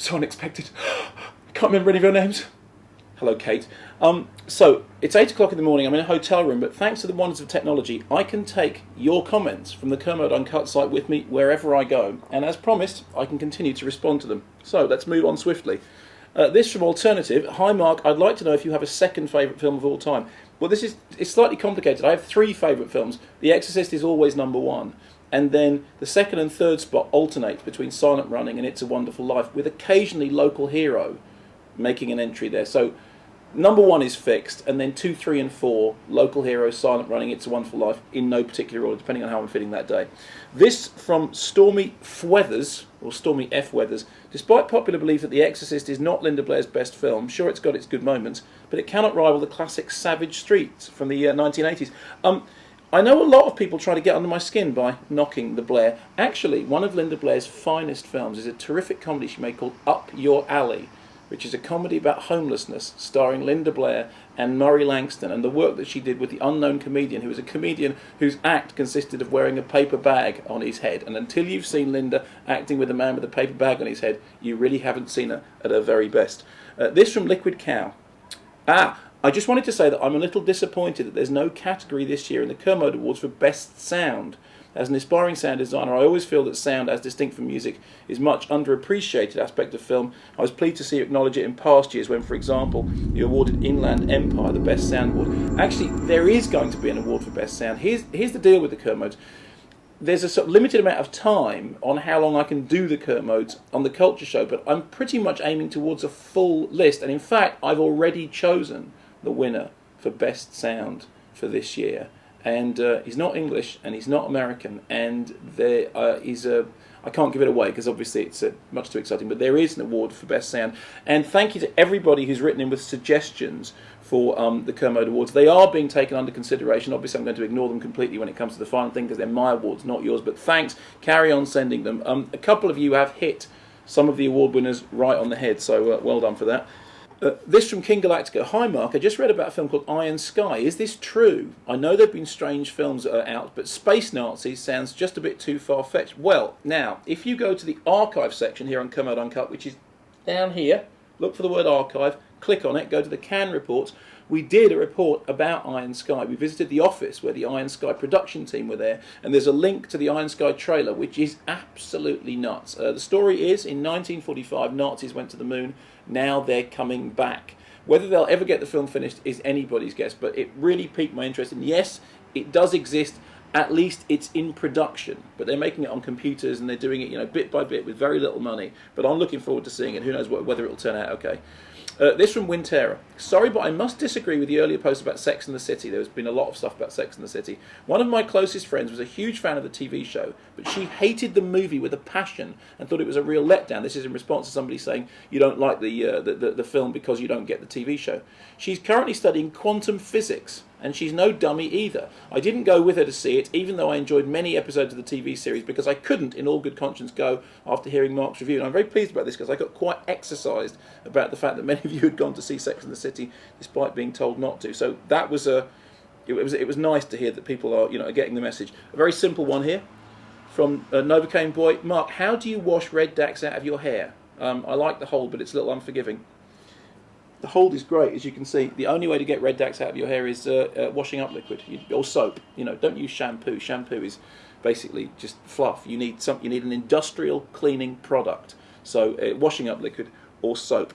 So unexpected. Can't remember any of your names. Hello, Kate. So it's 8 o'clock in the morning. I'm in a hotel room, but thanks to the wonders of technology, I can take your comments from the Kermode Uncut site with me wherever I go. And as promised, I can continue to respond to them. So let's move on swiftly. This from Alternative. Hi, Mark. I'd like to know if you have a second favourite film of all time. Well, it's slightly complicated. I have three favourite films. The Exorcist is always number one. And then the second and third spot alternates between Silent Running and It's a Wonderful Life, with occasionally Local Hero making an entry there. So number one is fixed, and then 2, 3, and 4, Local Hero, Silent Running, It's a Wonderful Life, in no particular order, depending on how I'm feeling that day. This from Stormy Fweathers, or Stormy F. Weathers. Despite popular belief that The Exorcist is not Linda Blair's best film, sure, it's got its good moments, but it cannot rival the classic Savage Streets from the 1980s. I know a lot of people try to get under my skin by knocking the Blair. Actually, one of Linda Blair's finest films is a terrific comedy she made called Up Your Alley, which is a comedy about homelessness, starring Linda Blair and Murray Langston, and the work that she did with the unknown comedian, who was a comedian whose act consisted of wearing a paper bag on his head. And until you've seen Linda acting with a man with a paper bag on his head, you really haven't seen her at her very best. This from Liquid Cow. I just wanted to say that I'm a little disappointed that there's no category this year in the Kermode Awards for Best Sound. As an aspiring sound designer, I always feel that sound, as distinct from music, is much underappreciated aspect of film. I was pleased to see you acknowledge it in past years when, for example, you awarded Inland Empire the Best Sound Award. Actually, there is going to be an award for Best Sound. Here's the deal with the Kermodes. There's a sort of limited amount of time on how long I can do the Kermodes on the Culture Show, but I'm pretty much aiming towards a full list. And in fact, I've already chosen the winner for Best Sound for this year. And he's not English, and he's not American, and there is a... I can't give it away because obviously it's much too exciting, but there is an award for Best Sound. And thank you to everybody who's written in with suggestions for the Kermode Awards. They are being taken under consideration. Obviously, I'm going to ignore them completely when it comes to the final thing because they're my awards, not yours. But thanks. Carry on sending them. A couple of you have hit some of the award winners right on the head, so well done for that. This from King Galactica. Hi Mark, I just read about a film called Iron Sky. Is this true? I know there have been strange films out, but Space Nazis sounds just a bit too far-fetched. Well, now, if you go to the archive section here on Kermode Uncut, which is down here, look for the word archive, click on it, go to the Cannes reports. We did a report about Iron Sky. We visited the office where the Iron Sky production team were there, and there's a link to the Iron Sky trailer, which is absolutely nuts. The story is, in 1945, Nazis went to the moon. Now they're coming back. Whether they'll ever get the film finished is anybody's guess, but it really piqued my interest. And yes, it does exist. At least it's in production, but they're making it on computers and they're doing it, bit by bit with very little money. But I'm looking forward to seeing it. Who knows whether it'll turn out okay. This from Wintera. Sorry, but I must disagree with the earlier post about Sex and the City. There's been a lot of stuff about Sex and the City. One of my closest friends was a huge fan of the TV show, but she hated the movie with a passion and thought it was a real letdown. This is in response to somebody saying you don't like the film because you don't get the TV show. She's currently studying quantum physics, and she's no dummy either. I didn't go with her to see it, even though I enjoyed many episodes of the TV series, because I couldn't, in all good conscience, go after hearing Mark's review. And I'm very pleased about this, because I got quite exercised about the fact that many of you had gone to see Sex and the City, despite being told not to. So that was it was nice to hear that people are getting the message. A very simple one here from Novocaine Boy. Mark, how do you wash red Dax out of your hair? I like the hold, but it's a little unforgiving. The hold is great, as you can see. The only way to get red Dax out of your hair is washing up liquid or soap. Don't use shampoo. Shampoo is basically just fluff. You need an industrial cleaning product. So washing up liquid or soap.